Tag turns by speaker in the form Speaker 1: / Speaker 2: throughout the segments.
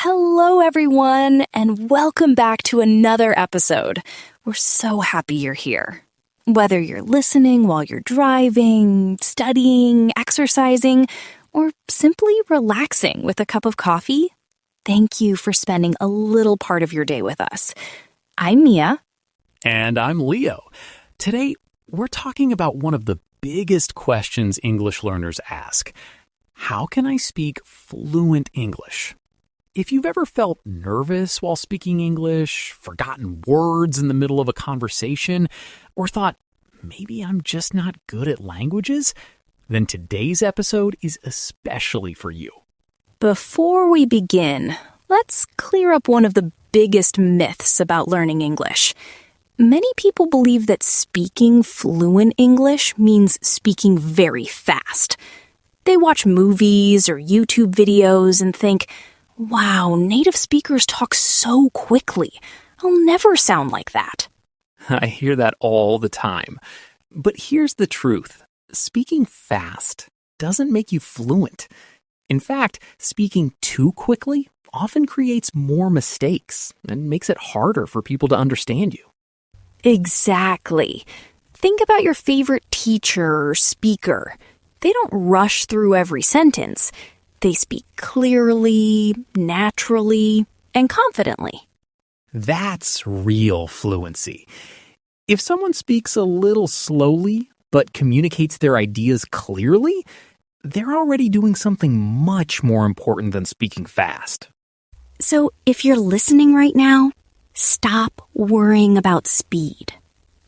Speaker 1: Hello, everyone, and welcome back to another episode. We're so happy you're here. Whether you're listening while you're driving, studying, exercising, or simply relaxing with a cup of coffee, thank you for spending a little part of your day with us. I'm Mia.
Speaker 2: And I'm Leo. Today, we're talking about one of the biggest questions English learners ask. How can I speak fluent English? If you've ever felt nervous while speaking English, forgotten words in the middle of a conversation, or thought, maybe I'm just not good at languages, then today's episode is especially for you.
Speaker 1: Before we begin, let's clear up one of the biggest myths about learning English. Many people believe that speaking fluent English means speaking very fast. They watch movies or YouTube videos and think, wow, native speakers talk so quickly. I'll never sound like that.
Speaker 2: I hear that all the time. But here's the truth. Speaking fast doesn't make you fluent. In fact, speaking too quickly often creates more mistakes and makes it harder for people to understand you.
Speaker 1: Exactly. Think about your favorite teacher or speaker. They don't rush through every sentence. They speak clearly, naturally, and confidently.
Speaker 2: That's real fluency. If someone speaks a little slowly but communicates their ideas clearly, they're already doing something much more important than speaking fast.
Speaker 1: So if you're listening right now, stop worrying about speed.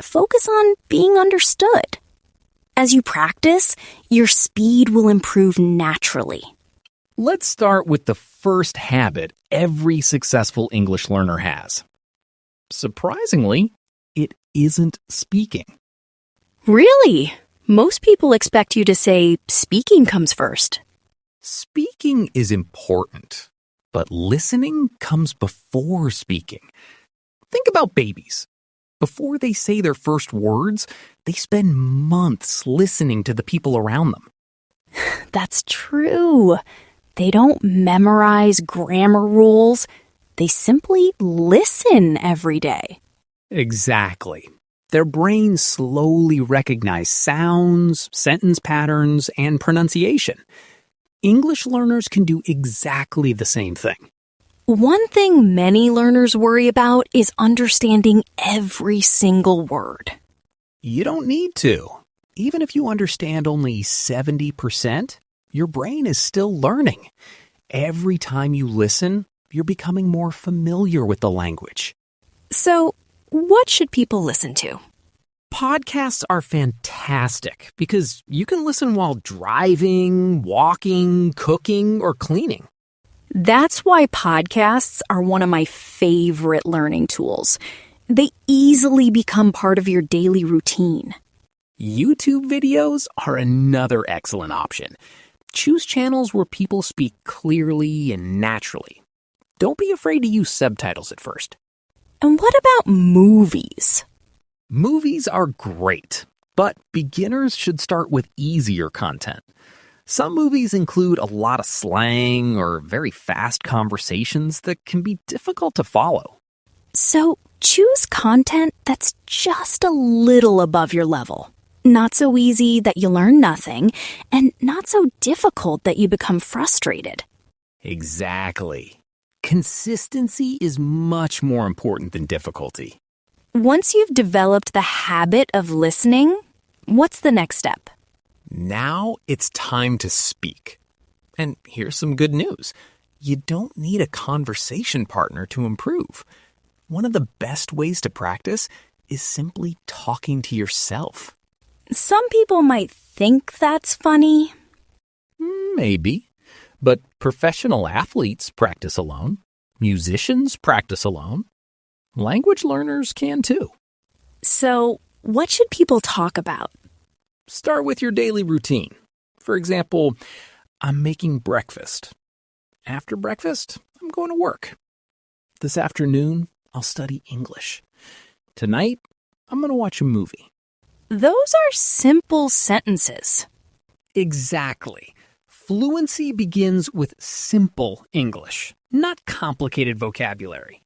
Speaker 1: Focus on being understood. As you practice, your speed will improve naturally.
Speaker 2: Let's start with the first habit every successful English learner has. Surprisingly, it isn't speaking.
Speaker 1: Really? Most people expect you to say speaking comes first.
Speaker 2: Speaking is important, but listening comes before speaking. Think about babies. Before they say their first words, they spend months listening to the people around them.
Speaker 1: That's true. They don't memorize grammar rules. They simply listen every day.
Speaker 2: Exactly. Their brains slowly recognize sounds, sentence patterns, and pronunciation. English learners can do exactly the same thing.
Speaker 1: One thing many learners worry about is understanding every single word.
Speaker 2: You don't need to. Even if you understand only 70%, your brain is still learning. Every time you listen, you're becoming more familiar with the language.
Speaker 1: So, what should people listen to?
Speaker 2: Podcasts are fantastic because you can listen while driving, walking, cooking, or cleaning.
Speaker 1: That's why podcasts are one of my favorite learning tools. They easily become part of your daily routine.
Speaker 2: YouTube videos are another excellent option. Choose channels where people speak clearly and naturally. Don't be afraid to use subtitles at first.
Speaker 1: And what about movies?
Speaker 2: Movies are great, but beginners should start with easier content. Some movies include a lot of slang or very fast conversations that can be difficult to follow.
Speaker 1: So choose content that's just a little above your level. Not so easy that you learn nothing, and not so difficult that you become frustrated.
Speaker 2: Exactly. Consistency is much more important than difficulty.
Speaker 1: Once you've developed the habit of listening, what's the next step?
Speaker 2: Now it's time to speak. And here's some good news. You don't need a conversation partner to improve. One of the best ways to practice is simply talking to yourself.
Speaker 1: Some people might think that's funny.
Speaker 2: Maybe. But professional athletes practice alone. Musicians practice alone. Language learners can too.
Speaker 1: So, what should people talk about?
Speaker 2: Start with your daily routine. For example, I'm making breakfast. After breakfast, I'm going to work. This afternoon, I'll study English. Tonight, I'm going to watch a movie.
Speaker 1: Those are simple sentences.
Speaker 2: Exactly. Fluency begins with simple English, not complicated vocabulary.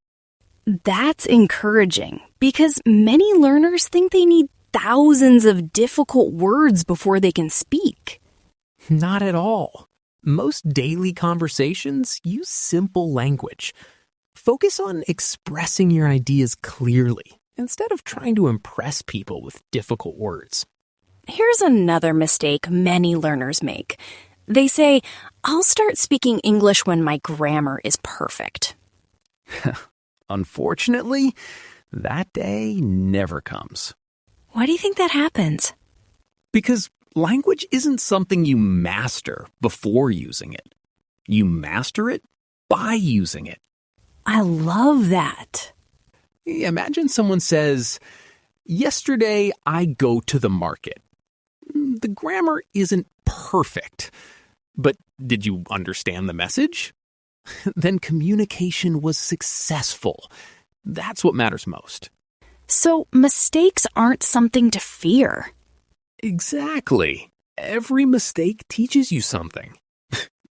Speaker 1: That's encouraging because many learners think they need thousands of difficult words before they can speak.
Speaker 2: Not at all. Most daily conversations use simple language. Focus on expressing your ideas clearly instead of trying to impress people with difficult words.
Speaker 1: Here's another mistake many learners make. They say, "I'll start speaking English when my grammar is perfect."
Speaker 2: Unfortunately, that day never comes.
Speaker 1: Why do you think that happens?
Speaker 2: Because language isn't something you master before using it. You master it by using it.
Speaker 1: I love that.
Speaker 2: Imagine someone says, "Yesterday I go to the market." The grammar isn't perfect, but did you understand the message? Then communication was successful. That's what matters most.
Speaker 1: So mistakes aren't something to fear.
Speaker 2: Exactly. Every mistake teaches you something.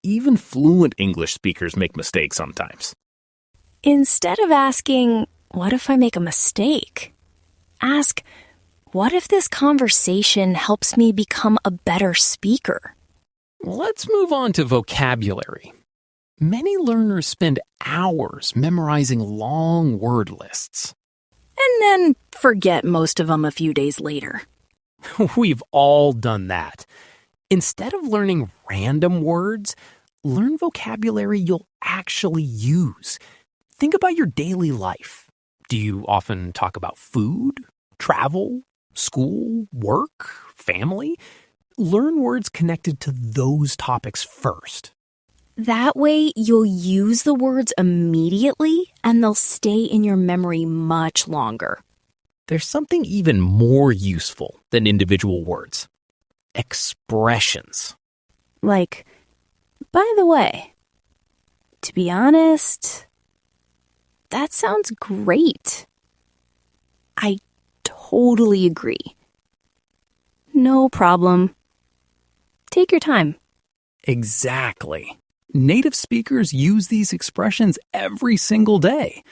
Speaker 2: Even fluent English speakers make mistakes sometimes.
Speaker 1: Instead of asking, "What if I make a mistake?" ask, "What if this conversation helps me become a better speaker?"
Speaker 2: Let's move on to vocabulary. Many learners spend hours memorizing long word lists.
Speaker 1: And then forget most of them a few days later.
Speaker 2: We've all done that. Instead of learning random words, learn vocabulary you'll actually use. Think about your daily life. Do you often talk about food, travel, school, work, family? Learn words connected to those topics first.
Speaker 1: That way, you'll use the words immediately and they'll stay in your memory much longer.
Speaker 2: There's something even more useful than individual words. Expressions.
Speaker 1: Like, "By the way, to be honest, that sounds great. I totally agree. No problem. Take your time."
Speaker 2: Exactly. Native speakers use these expressions every single day.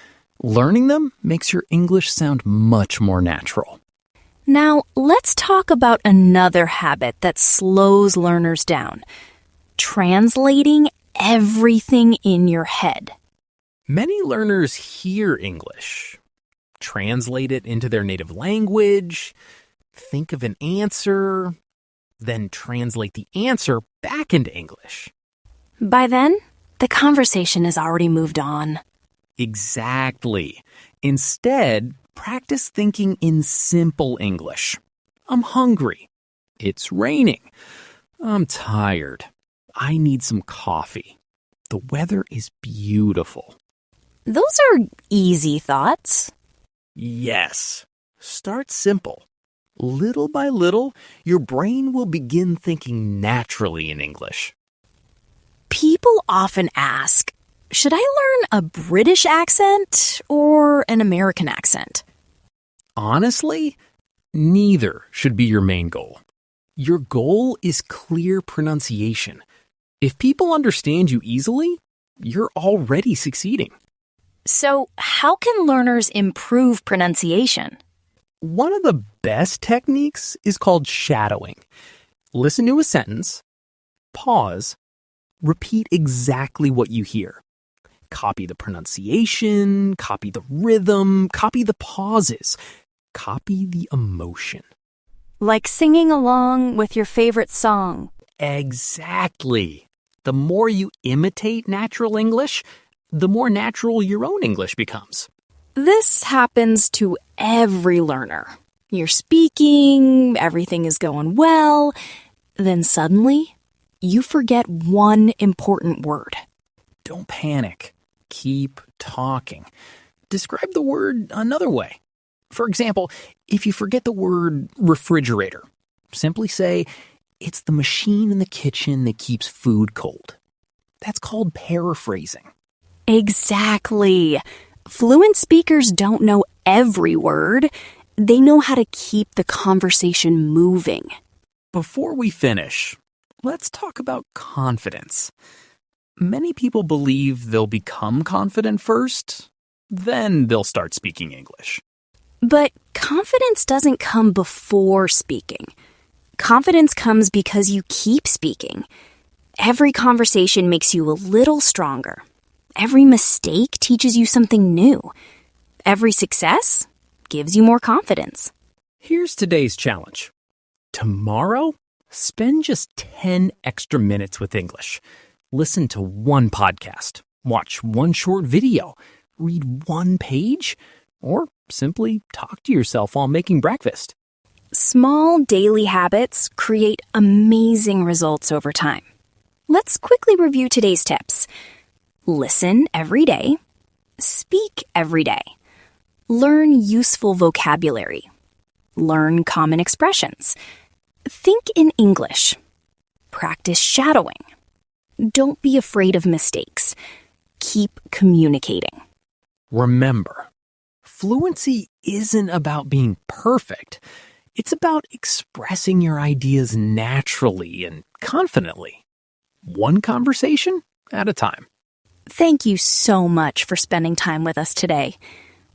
Speaker 2: Learning them makes your English sound much more natural.
Speaker 1: Now, let's talk about another habit that slows learners down. Translating everything in your head.
Speaker 2: Many learners hear English, translate it into their native language, think of an answer, then translate the answer back into English.
Speaker 1: By then, the conversation has already moved on.
Speaker 2: Exactly. Instead, practice thinking in simple English. I'm hungry. It's raining. I'm tired. I need some coffee. The weather is beautiful.
Speaker 1: Those are easy thoughts.
Speaker 2: Yes. Start simple. Little by little, your brain will begin thinking naturally in English.
Speaker 1: People often ask, should I learn a British accent or an American accent?
Speaker 2: Honestly, neither should be your main goal. Your goal is clear pronunciation. If people understand you easily, you're already succeeding.
Speaker 1: So, how can learners improve pronunciation?
Speaker 2: One of the best techniques is called shadowing. Listen to a sentence, pause, repeat exactly what you hear. Copy the pronunciation, copy the rhythm, copy the pauses, copy the emotion.
Speaker 1: Like singing along with your favorite song.
Speaker 2: Exactly. The more you imitate natural English, the more natural your own English becomes.
Speaker 1: This happens to every learner. You're speaking, everything is going well, then suddenly you forget one important word.
Speaker 2: Don't panic. Keep talking. Describe the word another way. For example, if you forget the word refrigerator, simply say, it's the machine in the kitchen that keeps food cold. That's called paraphrasing.
Speaker 1: Exactly. Fluent speakers don't know every word. They know how to keep the conversation moving.
Speaker 2: Before we finish, let's talk about confidence. Many people believe they'll become confident first, then they'll start speaking English.
Speaker 1: But confidence doesn't come before speaking. Confidence comes because you keep speaking. Every conversation makes you a little stronger. Every mistake teaches you something new. Every success gives you more confidence.
Speaker 2: Here's today's challenge. Tomorrow, spend just 10 extra minutes with English. Listen to one podcast, watch one short video, read one page, or simply talk to yourself while making breakfast.
Speaker 1: Small daily habits create amazing results over time. Let's quickly review today's tips. Listen every day. Speak every day. Learn useful vocabulary. Learn common expressions. Think in English. Practice shadowing. Don't be afraid of mistakes. Keep communicating.
Speaker 2: Remember, fluency isn't about being perfect. It's about expressing your ideas naturally and confidently. One conversation at a time.
Speaker 1: Thank you so much for spending time with us today.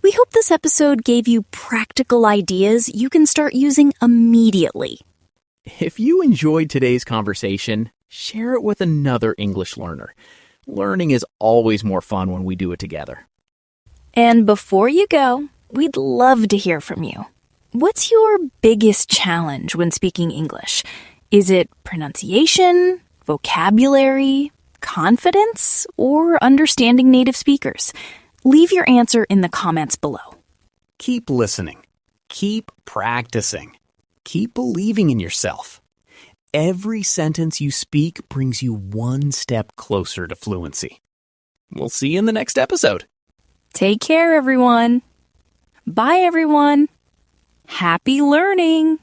Speaker 1: We hope this episode gave you practical ideas you can start using immediately.
Speaker 2: If you enjoyed today's conversation, share it with another English learner. Learning is always more fun when we do it together.
Speaker 1: And before you go, we'd love to hear from you. What's your biggest challenge when speaking English? Is it pronunciation, vocabulary, confidence, or understanding native speakers? Leave your answer in the comments below.
Speaker 2: Keep listening. Keep practicing. Keep believing in yourself. Every sentence you speak brings you one step closer to fluency. We'll see you in the next episode.
Speaker 1: Take care, everyone. Bye, everyone. Happy learning.